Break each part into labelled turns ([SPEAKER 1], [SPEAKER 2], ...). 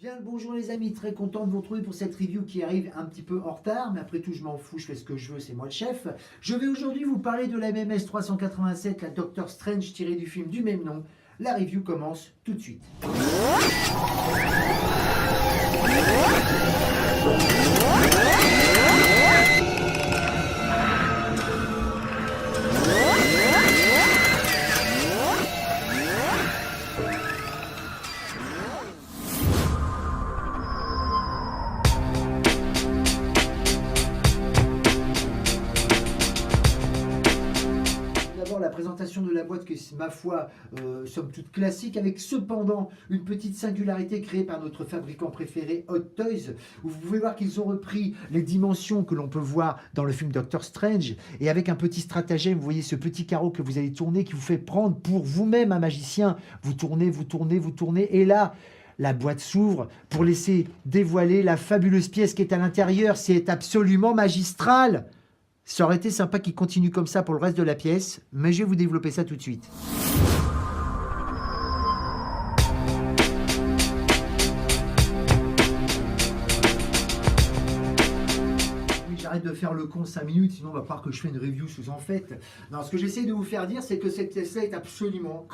[SPEAKER 1] Bien le bonjour les amis, très content de vous retrouver pour cette review qui arrive un petit peu en retard, mais après tout je m'en fous, je fais ce que je veux, c'est moi le chef. Je vais aujourd'hui vous parler de la MMS 387, la Doctor Strange tirée du film du même nom. La review commence tout de suite. La présentation de la boîte qui est, ma foi, somme toute classique, avec cependant une petite singularité créée par notre fabricant préféré Hot Toys, où vous pouvez voir qu'ils ont repris les dimensions que l'on peut voir dans le film Doctor Strange, et avec un petit stratagème, vous voyez ce petit carreau que vous allez tourner, qui vous fait prendre pour vous-même un magicien. Vous tournez, vous tournez, vous tournez, et là, la boîte s'ouvre pour laisser dévoiler la fabuleuse pièce qui est à l'intérieur. C'est absolument magistral. Ça aurait été sympa qu'il continue comme ça pour le reste de la pièce, mais je vais vous développer ça tout de suite. J'arrête de faire le con 5 minutes, sinon on va croire que je fais une review sous en fait. Non, ce que j'essaie de vous faire dire, c'est que cette pièce-là est absolument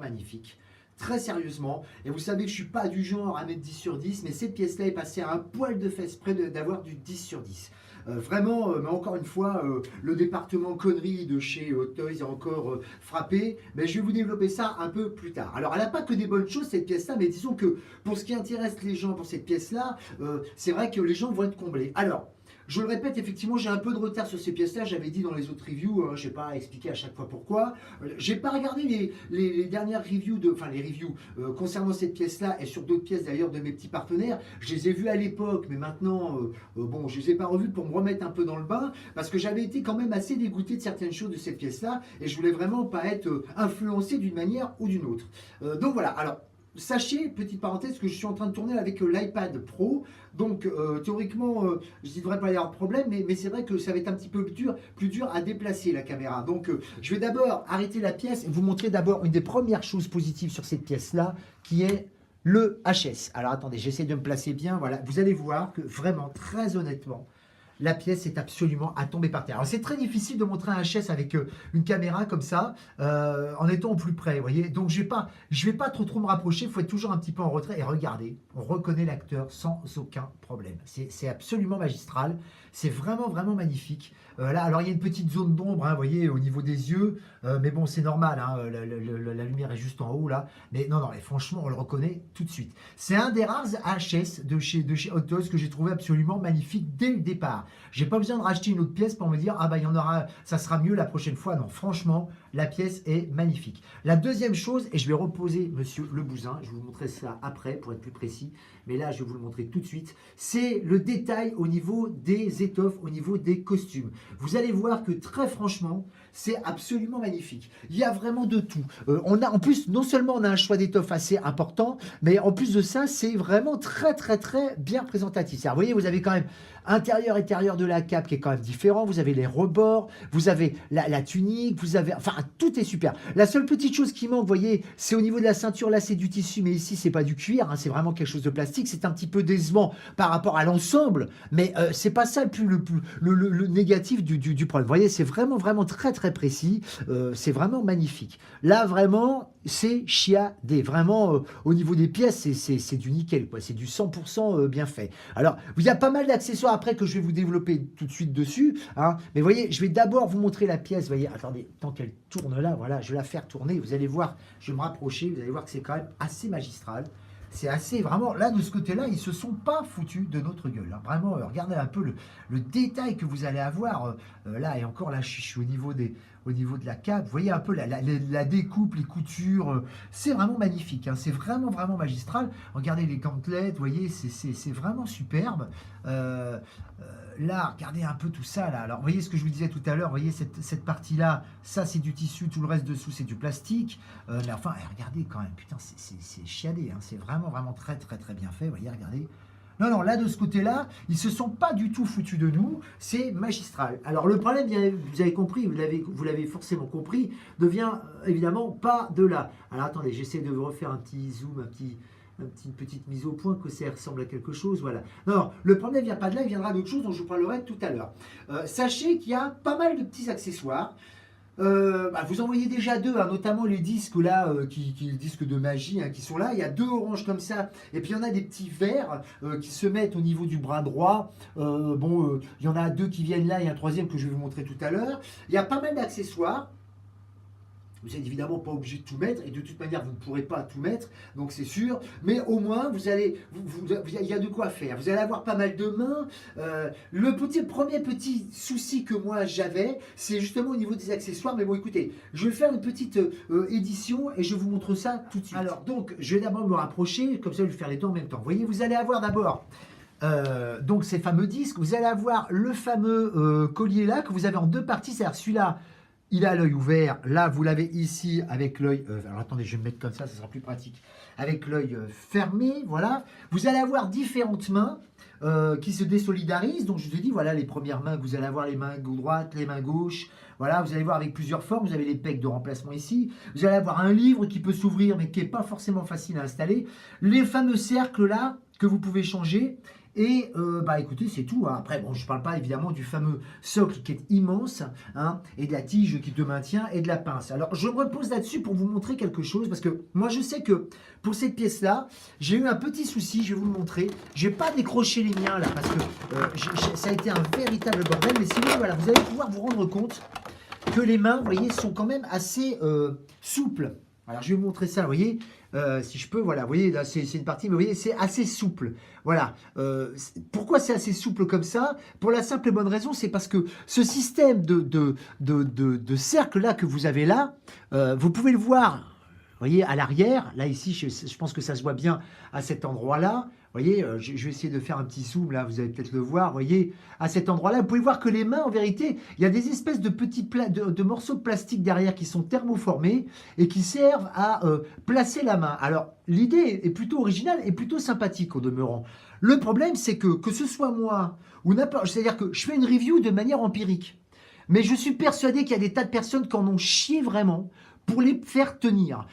[SPEAKER 1] magnifique. Très sérieusement, et vous savez que je ne suis pas du genre à mettre 10 sur 10, mais cette pièce-là est passée à un poil de fesse près d'avoir du 10 sur 10. Vraiment, mais encore une fois, le département conneries de chez Hot Toys a encore frappé, mais je vais vous développer ça un peu plus tard. Alors, elle n'a pas que des bonnes choses, cette pièce-là, mais disons que pour ce qui intéresse les gens pour cette pièce-là, c'est vrai que les gens vont être comblés. Alors, je le répète, effectivement, j'ai un peu de retard sur ces pièces-là. J'avais dit dans les autres reviews, je n'ai pas expliqué à chaque fois pourquoi. J'ai pas regardé les dernières reviews, concernant cette pièce-là et sur d'autres pièces d'ailleurs de mes petits partenaires. Je les ai vues à l'époque, mais maintenant, bon, je les ai pas revues pour me remettre un peu dans le bain parce que j'avais été quand même assez dégoûté de certaines choses de cette pièce-là et je voulais vraiment pas être influencé d'une manière ou d'une autre. Donc voilà. Alors. Sachez, petite parenthèse, que je suis en train de tourner avec l'iPad Pro, donc théoriquement, je ne devrais pas y avoir de problème, mais c'est vrai que ça va être un petit peu plus dur à déplacer la caméra. Donc je vais d'abord arrêter la pièce et vous montrer d'abord une des premières choses positives sur cette pièce-là, qui est le HS. Alors attendez, j'essaie de me placer bien, voilà. Vous allez voir que vraiment, très honnêtement, la pièce est absolument à tomber par terre. Alors c'est très difficile de montrer un HS avec une caméra comme ça, en étant au plus près, vous voyez. Donc je vais pas trop me rapprocher, il faut être toujours un petit peu en retrait. Et regardez, on reconnaît l'acteur sans aucun problème. C'est absolument magistral, c'est vraiment magnifique. Là, alors il y a une petite zone d'ombre, hein, vous voyez, au niveau des yeux, mais bon, c'est normal, hein, la lumière est juste en haut là. Mais non, mais franchement, on le reconnaît tout de suite. C'est un des rares HS de chez Hot Toys que j'ai trouvé absolument magnifique dès le départ. J'ai pas besoin de racheter une autre pièce pour me dire ah bah il y en aura, ça sera mieux la prochaine fois. Non, franchement, la pièce est magnifique. La deuxième chose, et je vais reposer Monsieur Le Bousin, je vais vous montrer ça après pour être plus précis, mais là je vais vous le montrer tout de suite, c'est le détail au niveau des étoffes, au niveau des costumes. Vous allez voir que très franchement, c'est absolument magnifique. Il y a vraiment de tout. On a en plus, non seulement on a un choix d'étoffes assez important, mais en plus de ça, c'est vraiment très bien présentatif. Vous voyez, vous avez quand même intérieur, extérieur de la cape qui est quand même différent. Vous avez les rebords, vous avez la tunique, vous avez... Enfin, tout est super. La seule petite chose qui manque, vous voyez, c'est au niveau de la ceinture. Là, c'est du tissu, mais ici, c'est pas du cuir. Hein, c'est vraiment quelque chose de plastique. C'est un petit peu décevant par rapport à l'ensemble, mais c'est pas ça le négatif du problème. Vous voyez, c'est vraiment très précis. C'est vraiment magnifique. Là, vraiment, c'est chiadé. Vraiment, au niveau des pièces, c'est du nickel, quoi. C'est du 100% bien fait. Alors, il y a pas mal d'accessoires après que je vais vous développer tout de suite dessus. Hein. Mais vous voyez, je vais d'abord vous montrer la pièce. Vous voyez, attendez, tant qu'elle tourne là, voilà, je vais la faire tourner. Vous allez voir, je vais me rapprocher. Vous allez voir que c'est quand même assez magistral. C'est assez, vraiment, là, de ce côté-là, ils se sont pas foutus de notre gueule. Hein. Vraiment, regardez un peu le détail que vous allez avoir. Là, et encore, là, je suis au niveau de la cape. Vous voyez un peu la découpe, les coutures. C'est vraiment magnifique. Hein. C'est vraiment magistral. Regardez les gantelettes, vous voyez, c'est vraiment superbe. Là, regardez un peu tout ça. Là. Alors, vous voyez ce que je vous disais tout à l'heure. Vous voyez cette partie-là, ça, c'est du tissu. Tout le reste dessous, c'est du plastique. Mais enfin, regardez quand même. Putain, c'est chiadé. Hein. C'est vraiment très bien fait. Vous voyez, regardez. Non, là, de ce côté-là, ils se sont pas du tout foutus de nous. C'est magistral. Alors, le problème, vous avez compris, vous l'avez forcément compris, ne vient évidemment pas de là. Alors, attendez, j'essaie de vous refaire un petit zoom, Une petite mise au point que ça ressemble à quelque chose, voilà. Non, le problème ne vient pas de là, il viendra d'autre chose dont je vous parlerai tout à l'heure. Sachez qu'il y a pas mal de petits accessoires. Vous en voyez déjà deux, hein, notamment les disques là, les disques de magie, hein, qui sont là. Il y a deux oranges comme ça, et puis il y en a des petits verts qui se mettent au niveau du bras droit. Il y en a deux qui viennent là, il y a un troisième que je vais vous montrer tout à l'heure. Il y a pas mal d'accessoires. Vous n'êtes évidemment pas obligé de tout mettre, et de toute manière, vous ne pourrez pas tout mettre, donc c'est sûr. Mais au moins, il y a de quoi faire. Vous allez avoir pas mal de mains. Le premier petit souci que moi j'avais, c'est justement au niveau des accessoires. Mais bon, écoutez, je vais faire une petite édition, et je vous montre ça tout de suite. Alors, donc, je vais d'abord me rapprocher, comme ça, je vais faire les deux en même temps. Vous voyez, vous allez avoir d'abord... donc ces fameux disques, vous allez avoir le fameux collier là, que vous avez en deux parties, c'est-à-dire celui-là, il a l'œil ouvert. Là, vous l'avez ici avec l'œil... alors, attendez, je vais me mettre comme ça sera plus pratique. Avec l'œil fermé, voilà. Vous allez avoir différentes mains qui se désolidarisent. Donc, je vous ai dit, voilà, les premières mains, vous allez avoir les mains droites, les mains gauches. Voilà, vous allez voir avec plusieurs formes. Vous avez les pecs de remplacement ici. Vous allez avoir un livre qui peut s'ouvrir, mais qui n'est pas forcément facile à installer. Les fameux cercles là, que vous pouvez changer. Et écoutez, c'est tout. Hein. Après, bon, je ne parle pas évidemment du fameux socle qui est immense, hein, et de la tige qui te maintient et de la pince. Alors, je me repose là-dessus pour vous montrer quelque chose, parce que moi, je sais que pour cette pièce-là, j'ai eu un petit souci, je vais vous le montrer. Je n'ai pas décroché les miens là, parce que ça a été un véritable bordel. Mais sinon, voilà, vous allez pouvoir vous rendre compte que les mains, vous voyez, sont quand même assez souples. Alors, je vais vous montrer ça, vous voyez, si je peux, voilà, vous voyez, là, c'est une partie, mais vous voyez, c'est assez souple. Voilà. Pourquoi c'est assez souple comme ça? Pour la simple et bonne raison, c'est parce que ce système de cercle-là que vous avez là, vous pouvez le voir, vous voyez, à l'arrière, là, ici, je pense que ça se voit bien à cet endroit-là. Vous voyez, je vais essayer de faire un petit zoom, là, vous allez peut-être le voir, vous voyez, à cet endroit-là, vous pouvez voir que les mains, en vérité, il y a des espèces de petits de morceaux de plastique derrière qui sont thermoformés et qui servent à placer la main. Alors, l'idée est plutôt originale et plutôt sympathique au demeurant. Le problème, c'est que ce soit moi ou n'importe, c'est-à-dire que je fais une review de manière empirique, mais je suis persuadé qu'il y a des tas de personnes qui en ont chié vraiment pour les faire tenir.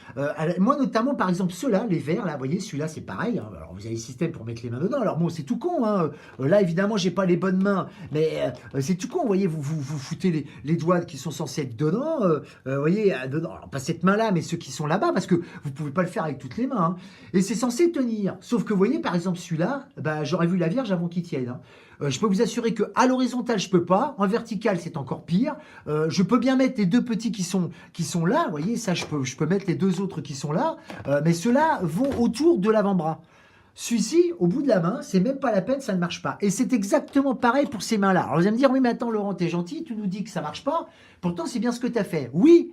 [SPEAKER 1] Moi notamment, par exemple, ceux-là, les verts, là, vous voyez, celui-là, c'est pareil. Hein. Alors, vous avez le système pour mettre les mains dedans. Alors bon, c'est tout con. Hein. Là, évidemment, j'ai pas les bonnes mains, mais c'est tout con. Vous voyez, vous foutez les doigts qui sont censés être dedans. Vous voyez, dedans. Alors, pas cette main-là, mais ceux qui sont là-bas, parce que vous pouvez pas le faire avec toutes les mains. Hein. Et c'est censé tenir. Sauf que, vous voyez, par exemple, celui-là, j'aurais vu la Vierge avant qu'il tienne. Hein. Je peux vous assurer qu'à l'horizontale, je peux pas. En vertical, c'est encore pire. Je peux bien mettre les deux petits qui sont là. Vous voyez, ça, je peux mettre les deux autres qui sont là. Mais ceux-là vont autour de l'avant-bras. Celui-ci, au bout de la main, c'est même pas la peine, ça ne marche pas. Et c'est exactement pareil pour ces mains-là. Alors, vous allez me dire, oui, mais attends, Laurent, t'es gentil, tu nous dis que ça marche pas. Pourtant, c'est bien ce que tu as fait. Oui,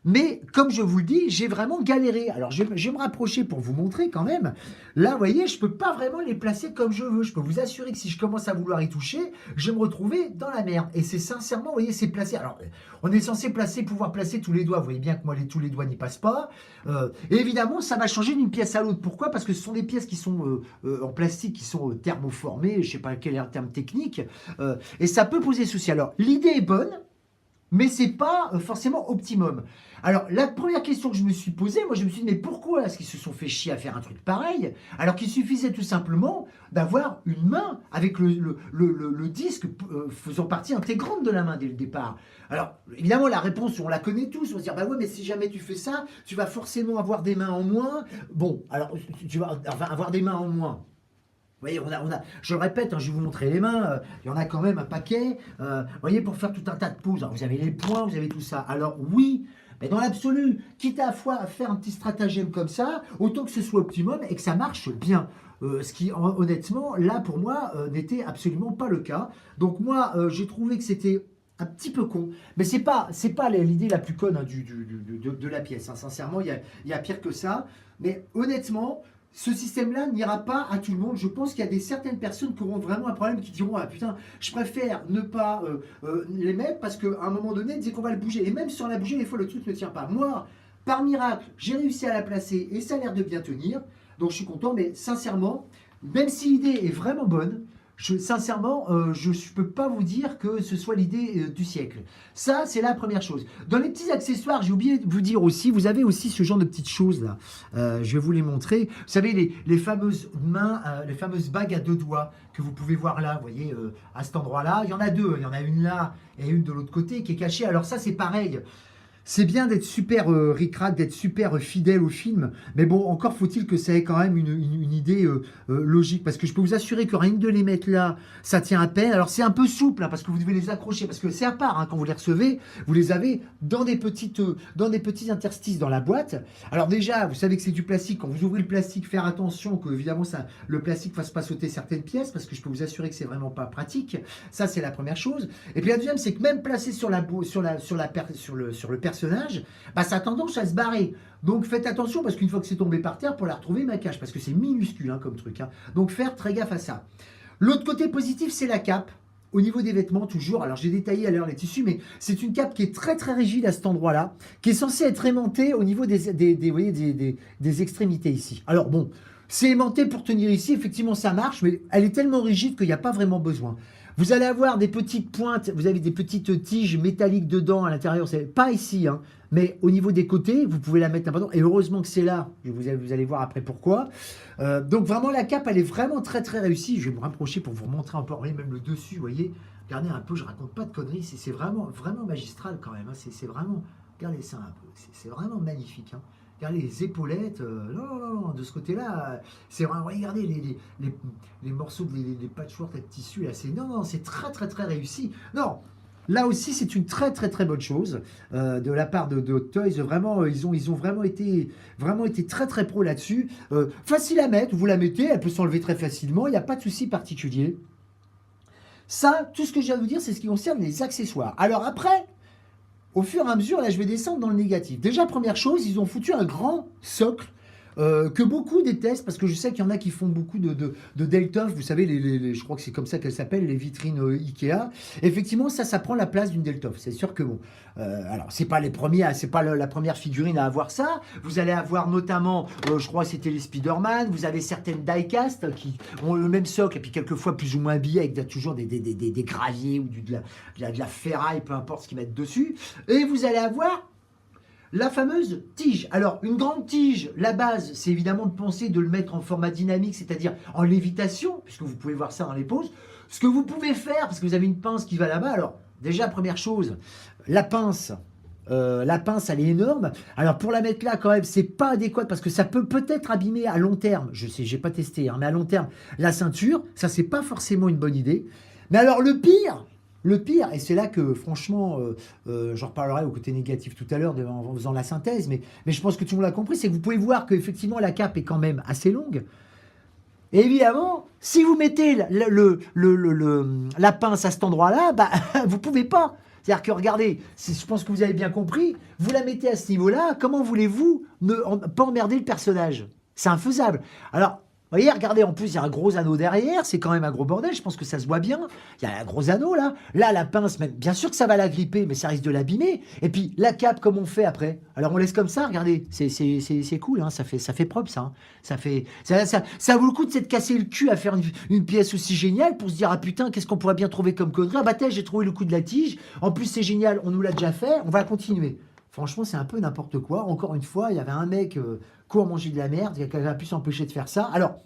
[SPEAKER 1] mais comme je vous le dis, j'ai vraiment galéré. Alors, je vais me rapprocher pour vous montrer quand même. Là, vous voyez, je ne peux pas vraiment les placer comme je veux. Je peux vous assurer que si je commence à vouloir y toucher, je vais me retrouver dans la merde. Et c'est sincèrement, vous voyez, c'est placé. Alors, on est censé pouvoir placer tous les doigts. Vous voyez bien que moi, tous les doigts n'y passent pas. Et évidemment, ça va changer d'une pièce à l'autre. Pourquoi? Parce que ce sont des pièces qui sont en plastique, qui sont thermoformées. Je ne sais pas quel est le terme technique. Et ça peut poser souci. Alors, l'idée est bonne, mais ce n'est pas forcément optimum. Alors, la première question que je me suis posée, moi je me suis dit, mais pourquoi est-ce qu'ils se sont fait chier à faire un truc pareil, alors qu'il suffisait tout simplement d'avoir une main avec le disque faisant partie intégrante de la main dès le départ. Alors, évidemment, la réponse, on la connaît tous, on va se dire, bah ouais, mais si jamais tu fais ça, tu vas forcément avoir des mains en moins. Bon, alors, tu vas avoir des mains en moins. Vous voyez, je le répète, hein, je vais vous montrer les mains, il y en a quand même un paquet. Vous voyez, pour faire tout un tas de poses, alors, vous avez les poings, vous avez tout ça. Alors oui, mais dans l'absolu, quitte à faire un petit stratagème comme ça, autant que ce soit optimum et que ça marche bien. Ce qui, honnêtement, là, pour moi, n'était absolument pas le cas. Donc moi, j'ai trouvé que c'était un petit peu con, mais c'est pas l'idée la plus conne, hein, de la pièce. Hein. Sincèrement, il y a pire que ça. Mais honnêtement, ce système-là n'ira pas à tout le monde. Je pense qu'il y a certaines personnes qui auront vraiment un problème, qui diront, ah putain, je préfère ne pas les mettre parce qu'à un moment donné, dès qu'on va le bouger, et même si on l'a bougé, des fois le truc ne tient pas. Moi, par miracle, j'ai réussi à la placer et ça a l'air de bien tenir. Donc je suis content, mais sincèrement, même si l'idée est vraiment bonne, Sincèrement, je ne peux pas vous dire que ce soit l'idée du siècle. Ça, c'est la première chose. Dans les petits accessoires, j'ai oublié de vous dire aussi, vous avez aussi ce genre de petites choses là. Je vais vous les montrer. Vous savez, les fameuses mains, les fameuses bagues à 2 doigts que vous pouvez voir là, vous voyez, à cet endroit-là. Il y en a 2, il y en a une là et une de l'autre côté qui est cachée. Alors ça, c'est pareil. C'est bien d'être super ric-rac, d'être super fidèle au film, mais bon, encore faut-il que ça ait quand même une idée logique, parce que je peux vous assurer que rien que de les mettre là, ça tient à peine. Alors c'est un peu souple, hein, parce que vous devez les accrocher, parce que c'est à part, hein, quand vous les recevez, vous les avez dans des petits interstices dans la boîte. Alors déjà, vous savez que c'est du plastique, quand vous ouvrez le plastique, faire attention que évidemment le plastique ne fasse pas sauter certaines pièces, parce que je peux vous assurer que c'est vraiment pas pratique. Ça, c'est la première chose. Et puis la deuxième, c'est que même placé sur le personnage, bah, ça a tendance à se barrer. Donc faites attention parce qu'une fois que c'est tombé par terre, pour la retrouver, ma cache, parce que c'est minuscule hein, comme truc. Hein. Donc faire très gaffe à ça. L'autre côté positif, c'est la cape. Au niveau des vêtements, toujours, alors j'ai détaillé à l'heure les tissus, mais c'est une cape qui est très très rigide à cet endroit-là, qui est censée être aimantée au niveau des extrémités ici. Alors bon, c'est aimanté pour tenir ici, effectivement ça marche, mais elle est tellement rigide qu'il n'y a pas vraiment besoin. Vous allez avoir des petites pointes, vous avez des petites tiges métalliques dedans à l'intérieur, c'est pas ici, hein, mais au niveau des côtés, vous pouvez la mettre n'importe où. Et heureusement que c'est là, vous allez voir après pourquoi. Donc vraiment la cape, elle est vraiment très très réussie. Je vais me rapprocher pour vous montrer encore, même le dessus, vous voyez. Regardez un peu, je raconte pas de conneries, c'est vraiment, vraiment magistral quand même. Hein. C'est vraiment, regardez ça un peu, c'est vraiment magnifique. Hein. Regardez les épaulettes, non, de ce côté-là, c'est vraiment, regardez les morceaux, les patchwork de tissu, là, c'est très très très réussi. Non, là aussi c'est une très très très bonne chose de la part de Hot Toys, vraiment, ils ont vraiment été très très pro là-dessus. Facile à mettre, vous la mettez, elle peut s'enlever très facilement, il n'y a pas de souci particulier. Ça, tout ce que je viens de vous dire, c'est ce qui concerne les accessoires. Alors après, au fur et à mesure, là, je vais descendre dans le négatif. Déjà, première chose, ils ont foutu un grand socle que beaucoup détestent, parce que je sais qu'il y en a qui font beaucoup de Deltoff, vous savez, je crois que c'est comme ça qu'elles s'appellent, les vitrines Ikea. Effectivement, ça prend la place d'une Deltoff. C'est sûr que bon, alors c'est pas la première figurine à avoir ça. Vous allez avoir notamment, je crois que c'était les Spider-Man, vous avez certaines diecast qui ont le même socle, et puis quelquefois plus ou moins habillés avec toujours des graviers ou de la ferraille, peu importe ce qu'ils mettent dessus. Et vous allez avoir la fameuse tige. Alors, une grande tige, la base, c'est évidemment de penser de le mettre en format dynamique, c'est-à-dire en lévitation, puisque vous pouvez voir ça dans les poses. Ce que vous pouvez faire, parce que vous avez une pince qui va là-bas, alors, déjà, première chose, la pince, elle est énorme. Alors, pour la mettre là, quand même, c'est pas adéquat, parce que ça peut peut-être abîmer à long terme, je sais, j'ai pas testé, hein, mais à long terme, la ceinture, ça, c'est pas forcément une bonne idée. Mais alors, le pire, et c'est là que franchement, j'en reparlerai au côté négatif tout à l'heure en faisant la synthèse, mais je pense que tout le monde l'a compris, c'est que vous pouvez voir qu'effectivement la cape est quand même assez longue. Et évidemment, si vous mettez la pince à cet endroit-là, bah, vous ne pouvez pas. C'est-à-dire que regardez, je pense que vous avez bien compris, vous la mettez à ce niveau-là, comment voulez-vous ne pas emmerder le personnage? C'est infaisable. Alors, vous voyez, regardez, en plus, il y a un gros anneau derrière, c'est quand même un gros bordel, je pense que ça se voit bien. Il y a un gros anneau, là. Là, la pince, même, bien sûr que ça va la gripper, mais ça risque de l'abîmer. Et puis, la cape, comme on fait après. Alors, on laisse comme ça, regardez, c'est cool, hein, ça fait propre, ça. Hein. Ça vaut le coup de s'être cassé le cul à faire une pièce aussi géniale pour se dire, ah putain, qu'est-ce qu'on pourrait bien trouver comme connerie? Ah bah, j'ai trouvé le coup de la tige. En plus, c'est génial, on nous l'a déjà fait, on va continuer. Franchement, c'est un peu n'importe quoi. Encore une fois, il y avait un mec court manger de la merde, qui a pu s'empêcher de faire ça. Alors,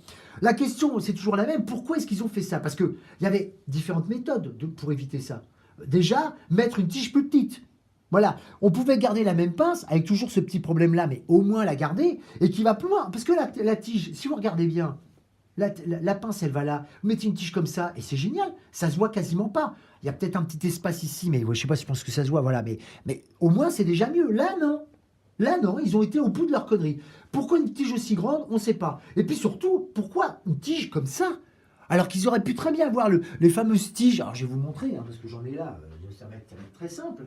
[SPEAKER 1] la question, c'est toujours la même. Pourquoi est-ce qu'ils ont fait ça? Parce qu'il y avait différentes méthodes pour éviter ça. Déjà, mettre une tige plus petite. Voilà, on pouvait garder la même pince avec toujours ce petit problème-là, mais au moins la garder et qui va plus loin. Parce que la tige, si vous regardez bien, la pince, elle va là. Vous mettez une tige comme ça et c'est génial. Ça se voit quasiment pas. Il y a peut-être un petit espace ici, mais je sais pas, je pense que ça se voit. Voilà, mais au moins, c'est déjà mieux. Là, non. Là, non, ils ont été au bout de leur connerie. Pourquoi une tige aussi grande? On ne sait pas. Et puis surtout, pourquoi une tige comme ça? Alors qu'ils auraient pu très bien avoir les fameuses tiges. Alors, je vais vous montrer, hein, parce que j'en ai là. Ça va être très simple.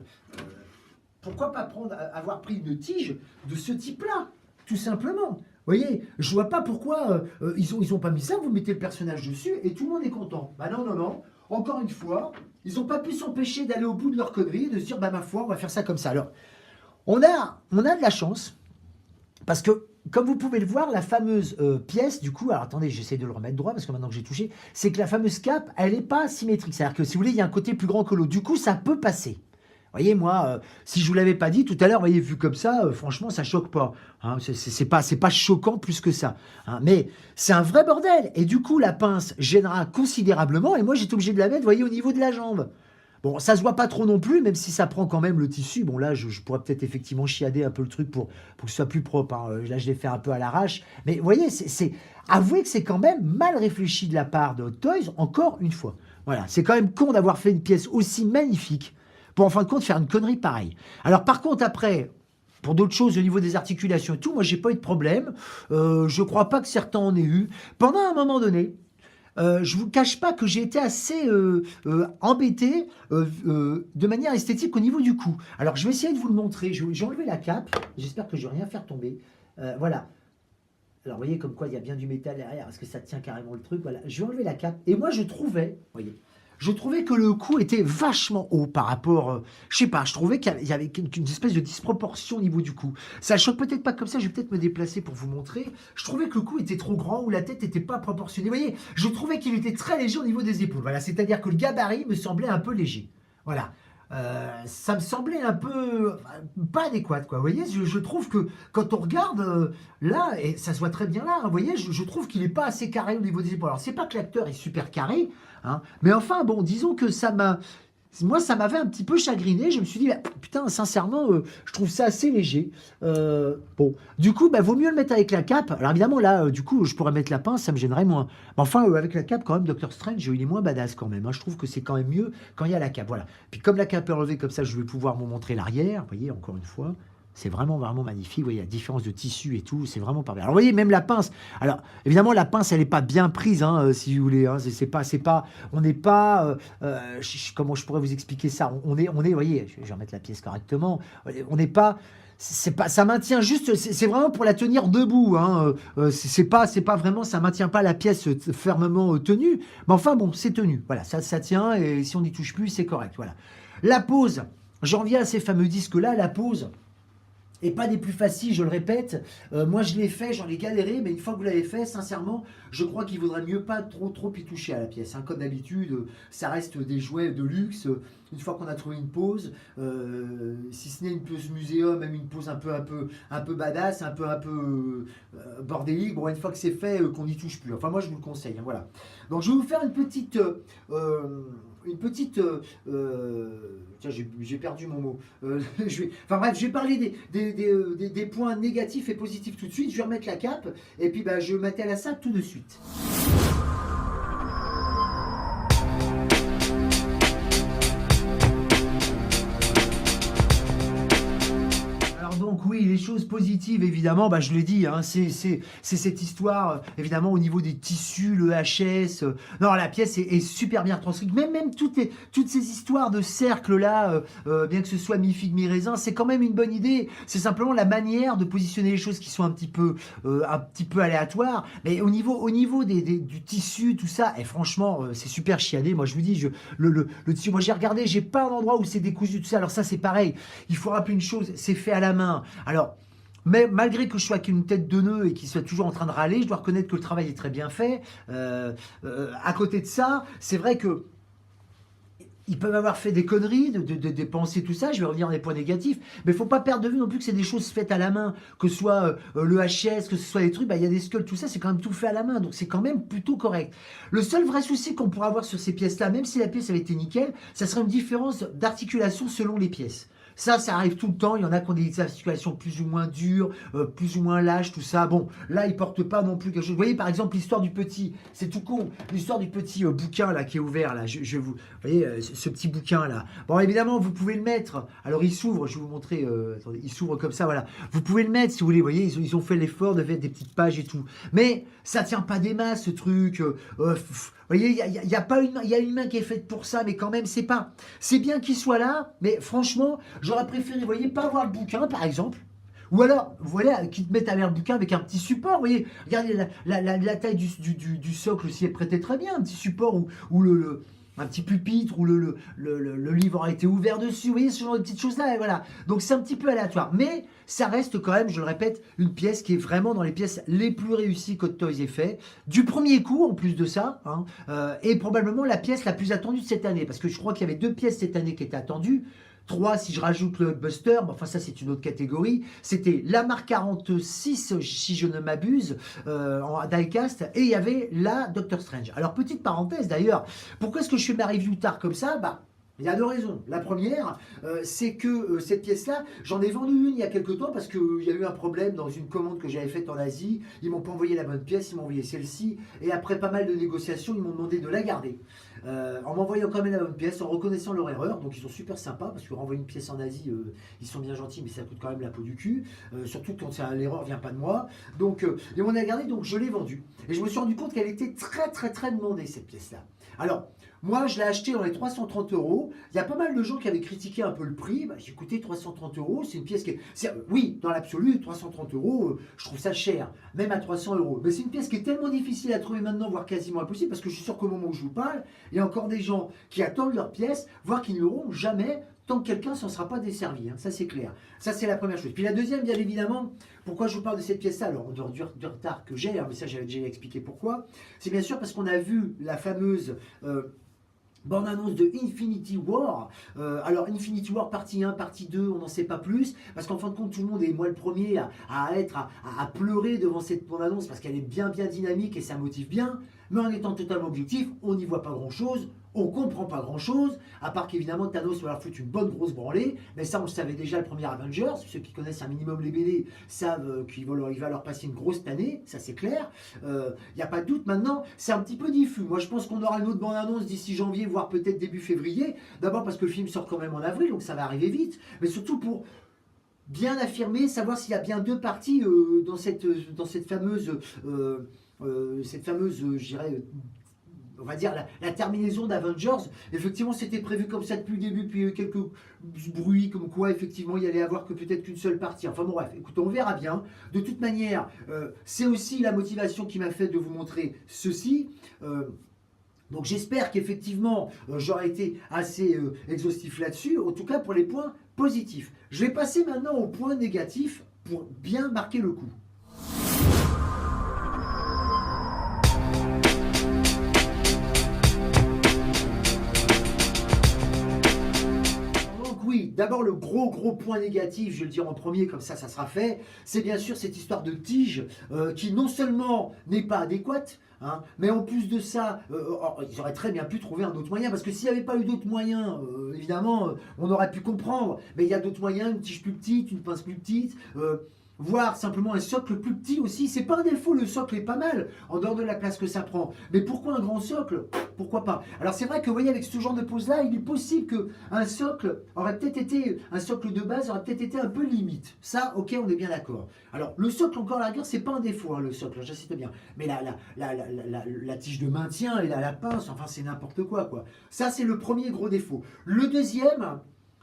[SPEAKER 1] Pourquoi pas avoir pris une tige de ce type-là? Tout simplement. Vous voyez, je vois pas pourquoi ils ont pas mis ça, vous mettez le personnage dessus et tout le monde est content. Bah non. Encore une fois, ils n'ont pas pu s'empêcher d'aller au bout de leur connerie et de se dire, bah ma foi, on va faire ça comme ça. Alors, on a de la chance, parce que comme vous pouvez le voir, la fameuse pièce, du coup, alors attendez, j'essaie de le remettre droit parce que maintenant que j'ai touché, c'est que la fameuse cape, elle n'est pas symétrique. C'est-à-dire que si vous voulez, il y a un côté plus grand que l'autre. Du coup, ça peut passer. Vous voyez, moi, si je vous l'avais pas dit tout à l'heure, vous voyez, vu comme ça, franchement, ça choque pas. Hein, c'est pas choquant plus que ça. Hein, mais c'est un vrai bordel. Et du coup, la pince gênera considérablement. Et moi, j'étais obligé de la mettre, vous voyez, au niveau de la jambe. Bon, ça se voit pas trop non plus, même si ça prend quand même le tissu. Bon, là, je pourrais peut-être effectivement chiader un peu le truc pour que ce soit plus propre. Hein. Là, je l'ai fait un peu à l'arrache. Mais vous voyez, avouez que c'est quand même mal réfléchi de la part de Hot Toys, encore une fois. Voilà, c'est quand même con d'avoir fait une pièce aussi magnifique pour en fin de compte faire une connerie pareille. Alors par contre, après, pour d'autres choses au niveau des articulations et tout, moi, j'ai pas eu de problème. Je crois pas que certains en aient eu. Pendant un moment donné, je vous cache pas que j'ai été assez embêté de manière esthétique au niveau du cou. Alors je vais essayer de vous le montrer. J'ai enlevé la cape. J'espère que je vais rien faire tomber. Voilà. Alors vous voyez comme quoi il y a bien du métal derrière parce que ça tient carrément le truc. Voilà. Je vais enlever la cape. Et moi je trouvais, voyez, je trouvais que le cou était vachement haut par rapport, je sais pas, je trouvais qu'il y avait une espèce de disproportion au niveau du cou. Ça choque peut-être pas comme ça, je vais peut-être me déplacer pour vous montrer. Je trouvais que le cou était trop grand ou la tête n'était pas proportionnée. Vous voyez, je trouvais qu'il était très léger au niveau des épaules. Voilà, c'est-à-dire que le gabarit me semblait un peu léger. Voilà. Ça me semblait un peu pas adéquat, quoi. Vous voyez, je trouve que quand on regarde là, et ça se voit très bien là, hein, vous voyez, je trouve qu'il n'est pas assez carré au niveau des épaules. Alors, c'est pas que l'acteur est super carré, hein, mais enfin, bon, disons que moi, ça m'avait un petit peu chagriné. Je me suis dit, bah, putain, sincèrement, je trouve ça assez léger. Bon, du coup, bah, vaut mieux le mettre avec la cape. Alors évidemment, là, du coup, je pourrais mettre la pince, ça me gênerait moins. Mais enfin, avec la cape, quand même, Doctor Strange, il est moins badass quand même. Hein. Je trouve que c'est quand même mieux quand il y a la cape. Voilà. Puis comme la cape est relevée comme ça, je vais pouvoir vous montrer l'arrière. Vous voyez, encore une fois. C'est vraiment, vraiment magnifique. Vous voyez, la différence de tissu et tout, c'est vraiment pas bien. Alors, vous voyez, même la pince. Alors, évidemment, la pince, elle n'est pas bien prise, hein, si vous voulez. Hein, on n'est pas, comment je pourrais vous expliquer ça? Vous voyez, je vais remettre la pièce correctement. On n'est pas, ça maintient juste, c'est vraiment pour la tenir debout. Hein, c'est pas vraiment, ça maintient pas la pièce fermement tenue. Mais enfin, bon, c'est tenu. Voilà, ça tient et si on n'y touche plus, c'est correct. Voilà. La pose, j'en viens à ces fameux disques-là, la pose. Et pas des plus faciles, je le répète. Moi, je l'ai fait, j'en ai galéré, mais une fois que vous l'avez fait, sincèrement, je crois qu'il vaudrait mieux pas trop y toucher à la pièce. Hein. Comme d'habitude, ça reste des jouets de luxe. Une fois qu'on a trouvé une pose, si ce n'est une pose muséum, même une pose un peu badass, un peu bordélique, bon, une fois que c'est fait, qu'on n'y touche plus. Enfin, moi, je vous le conseille. Hein, voilà. Donc, je vais vous faire une petite... tiens, j'ai perdu mon mot. Enfin bref, je vais parler des points négatifs et positifs tout de suite. Je vais remettre la cape et puis bah, je m'attelle à ça tout de suite. Donc oui, les choses positives, évidemment, bah, je l'ai dit, hein, c'est cette histoire, évidemment, au niveau des tissus, le HS. Non, la pièce est super bien retranscrite. Même toutes ces histoires de cercles là, bien que ce soit mi-figue, mi-raisin, c'est quand même une bonne idée. C'est simplement la manière de positionner les choses qui sont un petit peu aléatoires. Mais au niveau du tissu, tout ça, et franchement, c'est super chiadé. Moi, je vous dis, le tissu, moi j'ai regardé, j'ai pas un endroit où c'est décousu, tout ça. Alors ça, c'est pareil. Il faut rappeler une chose, c'est fait à la main. Alors, mais malgré que je sois qu'une tête de nœud et qu'il soit toujours en train de râler, je dois reconnaître que le travail est très bien fait. À côté de ça, c'est vrai que ils peuvent avoir fait des conneries, de penser tout ça, je vais revenir dans les points négatifs, mais il ne faut pas perdre de vue non plus que c'est des choses faites à la main, que ce soit le HS, que ce soit des trucs, bah, y a des skulls, tout ça, c'est quand même tout fait à la main, donc c'est quand même plutôt correct. Le seul vrai souci qu'on pourrait avoir sur ces pièces-là, même si la pièce avait été nickel, ça serait une différence d'articulation selon les pièces. Ça arrive tout le temps. Il y en a qui ont des articulations plus ou moins dures, plus ou moins lâches, tout ça. Bon, là, ils portent pas non plus quelque chose. Vous voyez, par exemple, l'histoire du petit, c'est tout con, l'histoire du petit bouquin là qui est ouvert là. Vous voyez, ce petit bouquin là. Bon, évidemment, vous pouvez le mettre. Alors, il s'ouvre. Je vais vous montrer. Attendez, il s'ouvre comme ça, voilà. Vous pouvez le mettre si vous voulez. Vous voyez, ils ont fait l'effort de mettre des petites pages et tout. Mais ça tient pas des masses, ce truc. Vous voyez, il y a une main qui est faite pour ça, mais quand même, c'est bien qu'il soit là, mais franchement, j'aurais préféré, vous voyez, pas avoir le bouquin, par exemple, ou alors, voilà, qu'ils te mettent à l'air le bouquin avec un petit support, vous voyez, regardez la taille du socle aussi, elle prêtait très bien, un petit support où un petit pupitre où le livre a été ouvert dessus, vous voyez, ce genre de petites choses-là, et voilà. Donc c'est un petit peu aléatoire, mais ça reste quand même, je le répète, une pièce qui est vraiment dans les pièces les plus réussies qu'Hot Toys ait fait, du premier coup en plus de ça, hein, et probablement la pièce la plus attendue de cette année, parce que je crois qu'il y avait 2 pièces cette année qui étaient attendues, 3 si je rajoute le Buster, mais enfin ça c'est une autre catégorie. C'était la marque 46 si je ne m'abuse en diecast, et il y avait la Doctor Strange. Alors petite parenthèse d'ailleurs, pourquoi est-ce que je fais ma review tard comme ça? Bah il y a 2 raisons. La première, c'est que cette pièce-là, j'en ai vendu une il y a quelques temps parce qu'il y a eu un problème dans une commande que j'avais faite en Asie. Ils m'ont pas envoyé la bonne pièce, ils m'ont envoyé celle-ci. Et après pas mal de négociations, ils m'ont demandé de la garder. En m'envoyant quand même la bonne pièce, en reconnaissant leur erreur. Donc ils sont super sympas parce que renvoyer une pièce en Asie, ils sont bien gentils, mais ça coûte quand même la peau du cul. Surtout quand l'erreur vient pas de moi. Donc et on a gardé, donc je l'ai vendue. Et je me suis rendu compte qu'elle était très très très demandée cette pièce-là. Alors, moi, je l'ai acheté dans les 330 euros. Il y a pas mal de gens qui avaient critiqué un peu le prix. Bah, j'ai écouté 330 euros, c'est une pièce qui est... Oui, dans l'absolu, 330 euros, je trouve ça cher, même à 300 euros. Mais c'est une pièce qui est tellement difficile à trouver maintenant, voire quasiment impossible, parce que je suis sûr qu'au moment où je vous parle, il y a encore des gens qui attendent leur pièce, voire qui ne l'auront jamais, tant que quelqu'un ne s'en sera pas desservi. Hein. Ça, c'est clair. Ça, c'est la première chose. Puis la deuxième, bien évidemment, pourquoi je vous parle de cette pièce-là, alors en dehors du retard que j'ai, hein, mais ça, j'avais déjà expliqué pourquoi, c'est bien sûr parce qu'on a vu la fameuse... bande-annonce de Infinity War. Alors Infinity War partie 1, partie 2, on n'en sait pas plus, parce qu'en fin de compte tout le monde, et moi le premier, à pleurer devant cette bande-annonce, parce qu'elle est bien dynamique et ça motive bien, mais en étant totalement objectif, on n'y voit pas grand-chose, on comprend pas grand-chose, à part qu'évidemment Thanos va leur foutre une bonne grosse branlée, mais ça on le savait déjà le premier Avengers, ceux qui connaissent un minimum les BD savent qu'il va leur passer une grosse tannée, ça c'est clair, il n'y a pas de doute. Maintenant, c'est un petit peu diffus, moi je pense qu'on aura une autre bande-annonce d'ici janvier, voire peut-être début février, d'abord parce que le film sort quand même en avril, donc ça va arriver vite, mais surtout pour bien affirmer, savoir s'il y a bien 2 parties dans cette fameuse, je dirais, on va dire la terminaison d'Avengers. Effectivement, c'était prévu comme ça depuis le début, puis il y a eu quelques bruits comme quoi, effectivement, il y allait avoir que peut-être qu'une seule partie. Enfin bon, bref, écoutez, on verra bien. De toute manière, c'est aussi la motivation qui m'a fait de vous montrer ceci. Donc j'espère qu'effectivement, j'aurai été assez exhaustif là-dessus, en tout cas pour les points positifs. Je vais passer maintenant aux points négatifs pour bien marquer le coup. D'abord, le gros point négatif, je vais le dire en premier, comme ça sera fait, c'est bien sûr cette histoire de tige qui non seulement n'est pas adéquate, hein, mais en plus de ça, ils auraient très bien pu trouver un autre moyen, parce que s'il n'y avait pas eu d'autres moyens, évidemment, on aurait pu comprendre, mais il y a d'autres moyens, une tige plus petite, une pince plus petite, voire simplement un socle plus petit aussi. C'est pas un défaut, le socle est pas mal, en dehors de la place que ça prend. Mais pourquoi un grand socle? Pourquoi pas? Alors c'est vrai que vous voyez, avec ce genre de pose-là, il est possible qu'un socle aurait peut-être été, un socle de base aurait peut-être été un peu limite. Ça, ok, on est bien d'accord. Alors le socle, encore à la rigueur, c'est pas un défaut, hein, le socle, j'insiste bien. Mais la tige de maintien et la pince, enfin c'est n'importe quoi. Ça, c'est le premier gros défaut. Le deuxième...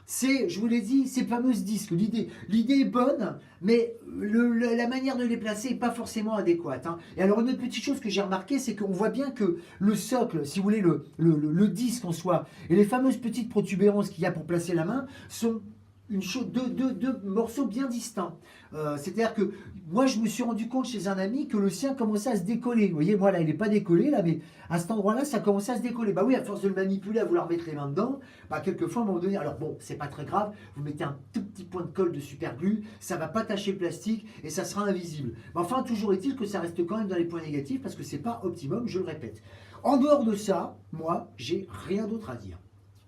[SPEAKER 1] c'est, je vous l'ai dit, ces fameuses disques. L'idée est bonne, mais la manière de les placer n'est pas forcément adéquate. Hein. Et alors, une autre petite chose que j'ai remarqué, c'est qu'on voit bien que le socle, si vous voulez, le disque en soi, et les fameuses petites protubérances qu'il y a pour placer la main, sont deux morceaux bien distincts. C'est-à-dire que moi, je me suis rendu compte chez un ami que le sien commençait à se décoller. Vous voyez, moi, là, il n'est pas décollé, là, mais à cet endroit-là, ça commençait à se décoller. Bah oui, à force de le manipuler, à vouloir mettre les mains dedans, bah quelquefois, à un moment donné, alors bon, c'est pas très grave, vous mettez un tout petit point de colle de super glue, ça va pas tacher le plastique et ça sera invisible. Mais enfin, toujours est-il que ça reste quand même dans les points négatifs parce que c'est pas optimum, je le répète. En dehors de ça, moi, j'ai rien d'autre à dire.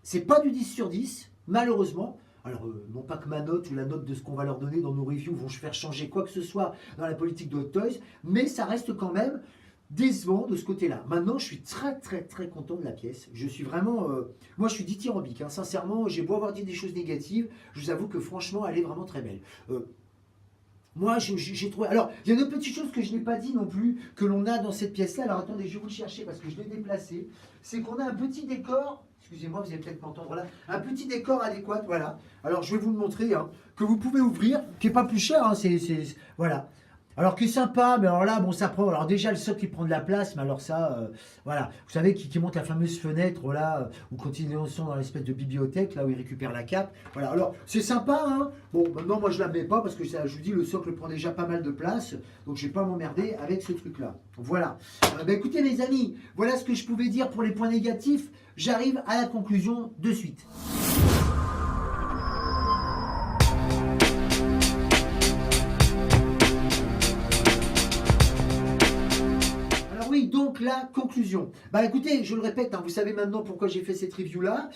[SPEAKER 1] C'est pas du 10 sur 10, malheureusement. Alors, non pas que ma note ou la note de ce qu'on va leur donner dans nos reviews vont faire changer quoi que ce soit dans la politique de Hot Toys, mais ça reste quand même décevant de ce côté-là. Maintenant, je suis très content de la pièce. Je suis vraiment... moi, je suis dithyrambique. Hein. Sincèrement, j'ai beau avoir dit des choses négatives, je vous avoue que franchement, elle est vraiment très belle. Moi, j'ai trouvé... Alors, il y a une autre petite chose que je n'ai pas dit non plus, que l'on a dans cette pièce-là. Alors, attendez, je vais vous le chercher parce que je l'ai déplacé. C'est qu'on a un petit décor... Excusez-moi, vous allez peut-être m'entendre là. Un petit décor adéquat, voilà. Alors, je vais vous le montrer, hein, que vous pouvez ouvrir, qui n'est pas plus cher, hein, voilà. Alors qui est sympa, mais alors là, bon, ça prend. Alors déjà, le socle, il prend de la place, mais alors ça, voilà. Vous savez, qui monte la fameuse fenêtre, là, où quand ils sont dans l'espèce de bibliothèque, là où ils récupèrent la cape. Voilà, alors c'est sympa, hein. Bon, maintenant, moi, je la mets pas parce que ça, je vous dis, le socle prend déjà pas mal de place, donc je vais pas m'emmerder avec ce truc-là. Voilà. Bah, écoutez, mes amis, voilà ce que je pouvais dire pour les points négatifs. J'arrive à la conclusion de suite. Oui, donc la conclusion. Bah écoutez, je le répète, hein, vous savez maintenant pourquoi j'ai fait cette review-là.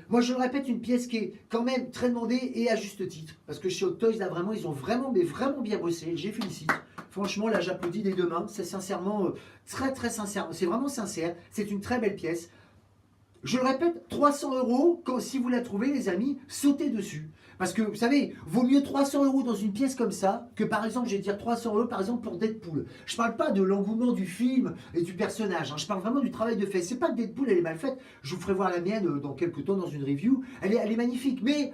[SPEAKER 1] Moi, je le répète, une pièce qui est quand même très demandée et à juste titre. Parce que chez Hot Toys, là, vraiment, ils ont vraiment, mais vraiment bien bossé. J'ai félicite. Franchement, là, j'applaudis des deux mains. C'est sincèrement, très, très sincère. C'est vraiment sincère. C'est une très belle pièce. Je le répète, 300 €, si vous la trouvez, les amis, sautez dessus. Parce que, vous savez, vaut mieux 300 € dans une pièce comme ça que, par exemple, je vais dire 300 € par exemple pour Deadpool. Je ne parle pas de l'engouement du film et du personnage. Hein. Je parle vraiment du travail de fait. C'est pas que Deadpool, elle est mal faite. Je vous ferai voir la mienne dans quelques temps dans une review. Elle est magnifique. Mais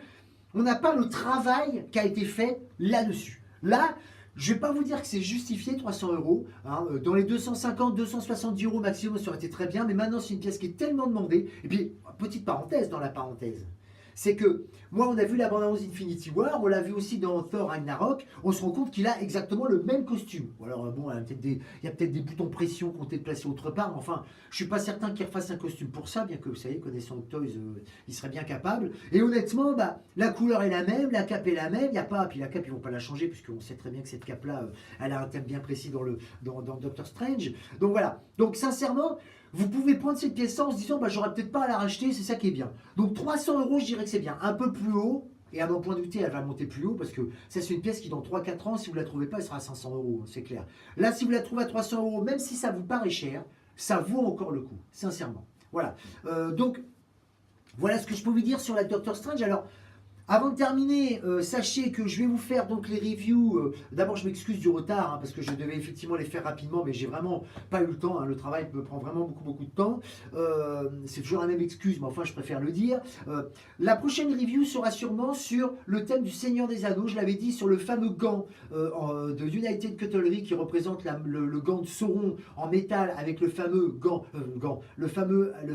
[SPEAKER 1] on n'a pas le travail qui a été fait là-dessus. Là, je ne vais pas vous dire que c'est justifié 300 €. Hein. Dans les 250, 270 € maximum, ça aurait été très bien. Mais maintenant, c'est une pièce qui est tellement demandée. Et puis, petite parenthèse dans la parenthèse. C'est que, moi, on a vu la bande-annonce Infinity War, on l'a vu aussi dans Thor Ragnarok, on se rend compte qu'il a exactement le même costume. Alors, bon, il y a peut-être des boutons de pression qui ont été placés autre part, mais enfin, je suis pas certain qu'il refasse un costume pour ça, bien que, vous savez, connaissant Hot Toys, il serait bien capable. Et honnêtement, bah, la couleur est la même, la cape est la même, il n'y a pas, puis la cape, ils vont pas la changer, puisqu'on sait très bien que cette cape-là, elle a un thème bien précis dans Doctor Strange. Donc voilà. Donc, sincèrement, vous pouvez prendre cette pièce-là en se disant, bah, j'aurais peut-être pas à la racheter, c'est ça qui est bien. Donc 300 €, je dirais que c'est bien. Un peu plus haut, et à mon point de vue, elle va monter plus haut, parce que ça, c'est une pièce qui, dans 3-4 ans, si vous ne la trouvez pas, elle sera à 500 €, c'est clair. Là, si vous la trouvez à 300 €, même si ça vous paraît cher, ça vaut encore le coup, sincèrement. Voilà. Donc, voilà ce que je peux vous dire sur la Doctor Strange. Alors, avant de terminer, sachez que je vais vous faire donc les reviews. D'abord, je m'excuse du retard, hein, parce que je devais effectivement les faire rapidement, mais j'ai vraiment pas eu le temps. Hein, le travail me prend vraiment beaucoup de temps. C'est toujours la même excuse, mais enfin, je préfère le dire. La prochaine review sera sûrement sur le thème du Seigneur des Anneaux. Je l'avais dit, sur le fameux gant de United Cutlery qui représente le gant de Sauron en métal avec le fameux le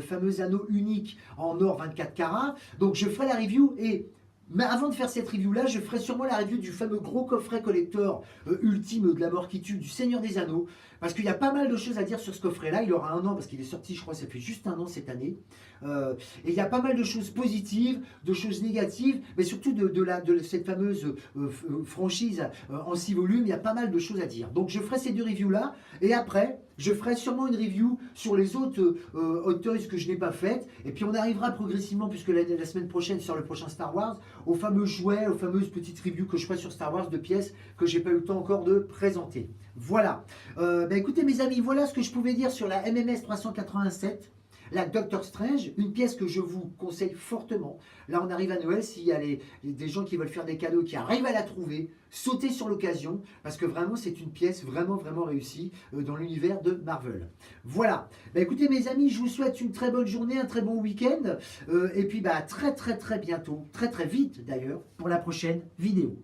[SPEAKER 1] fameux anneau unique en or 24 carats. Donc, je ferai la review et... Mais avant de faire cette review-là, je ferai sûrement la review du fameux gros coffret collector ultime de la mort qui tue du Seigneur des Anneaux. Parce qu'il y a pas mal de choses à dire sur ce coffret-là. Il aura 1 an parce qu'il est sorti, je crois, ça fait juste 1 an cette année. Et il y a pas mal de choses positives, de choses négatives, mais surtout de cette fameuse franchise en 6 volumes. Il y a pas mal de choses à dire. Donc je ferai ces 2 reviews-là. Et après, je ferai sûrement une review sur les autres Hot Toys que je n'ai pas faites. Et puis on arrivera progressivement, puisque la semaine prochaine, sur le prochain Star Wars, aux fameux jouets, aux fameuses petites reviews que je ferai sur Star Wars de pièces que j'ai pas eu le temps encore de présenter. Voilà. Écoutez mes amis, voilà ce que je pouvais dire sur la MMS 387. La Doctor Strange, une pièce que je vous conseille fortement. Là, on arrive à Noël, s'il y a des gens qui veulent faire des cadeaux, qui arrivent à la trouver, sautez sur l'occasion, parce que vraiment, c'est une pièce vraiment réussie dans l'univers de Marvel. Voilà. Écoutez, mes amis, je vous souhaite une très bonne journée, un très bon week-end, et puis très bientôt, très vite d'ailleurs, pour la prochaine vidéo.